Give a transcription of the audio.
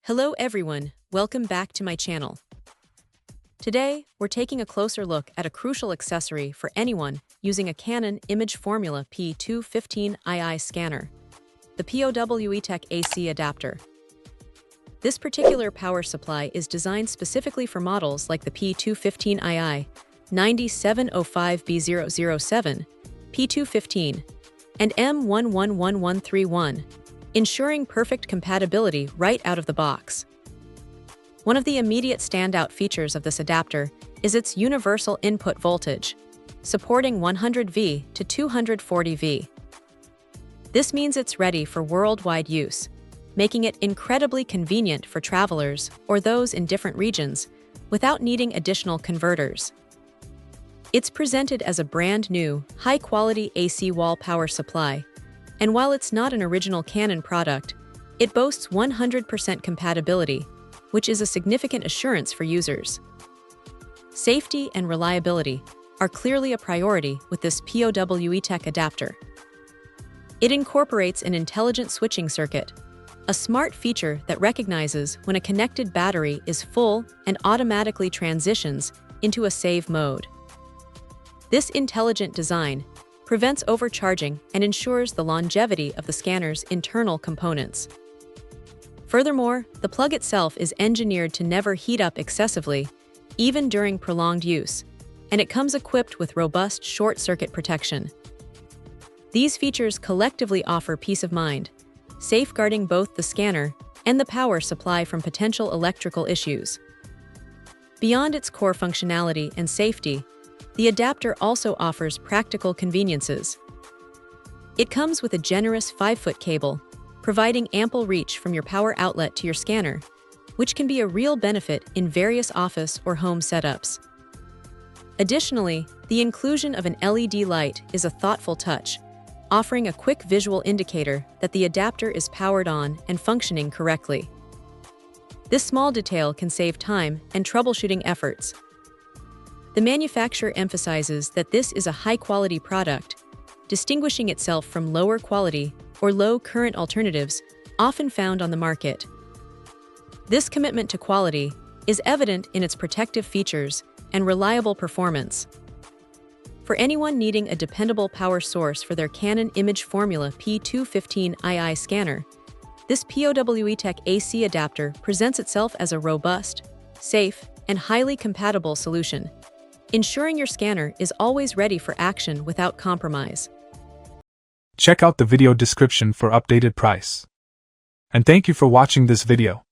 Hello everyone, welcome back to my channel. Today, we're taking a closer look at a crucial accessory for anyone using a Canon Image Formula P-215II scanner, the POWETech AC adapter. This particular power supply is designed specifically for models like the P-215II, 9705B007, P-215, and M111131, ensuring perfect compatibility right out of the box. One of the immediate standout features of this adapter is its universal input voltage, supporting 100V to 240V. This means it's ready for worldwide use, making it incredibly convenient for travelers or those in different regions without needing additional converters. It's presented as a brand new, high-quality AC wall power supply, and while it's not an original Canon product, it boasts 100% compatibility, which is a significant assurance for users. Safety and reliability are clearly a priority with this POWETech adapter. It incorporates an intelligent switching circuit, a smart feature that recognizes when a connected battery is full and automatically transitions into a save mode. This intelligent design prevents overcharging and ensures the longevity of the scanner's internal components. Furthermore, the plug itself is engineered to never heat up excessively, even during prolonged use, and it comes equipped with robust short-circuit protection. These features collectively offer peace of mind, safeguarding both the scanner and the power supply from potential electrical issues. Beyond its core functionality and safety, the adapter also offers practical conveniences. It comes with a generous 5-foot cable, providing ample reach from your power outlet to your scanner, which can be a real benefit in various office or home setups. Additionally, the inclusion of an LED light is a thoughtful touch, offering a quick visual indicator that the adapter is powered on and functioning correctly. This small detail can save time and troubleshooting efforts. The manufacturer emphasizes that this is a high-quality product, distinguishing itself from lower quality or low-current alternatives often found on the market. This commitment to quality is evident in its protective features and reliable performance. For anyone needing a dependable power source for their Canon Image Formula P-215II scanner, this POWETech AC adapter presents itself as a robust, safe, and highly compatible solution, ensuring your scanner is always ready for action without compromise. Check out the video description for updated price. And thank you for watching this video.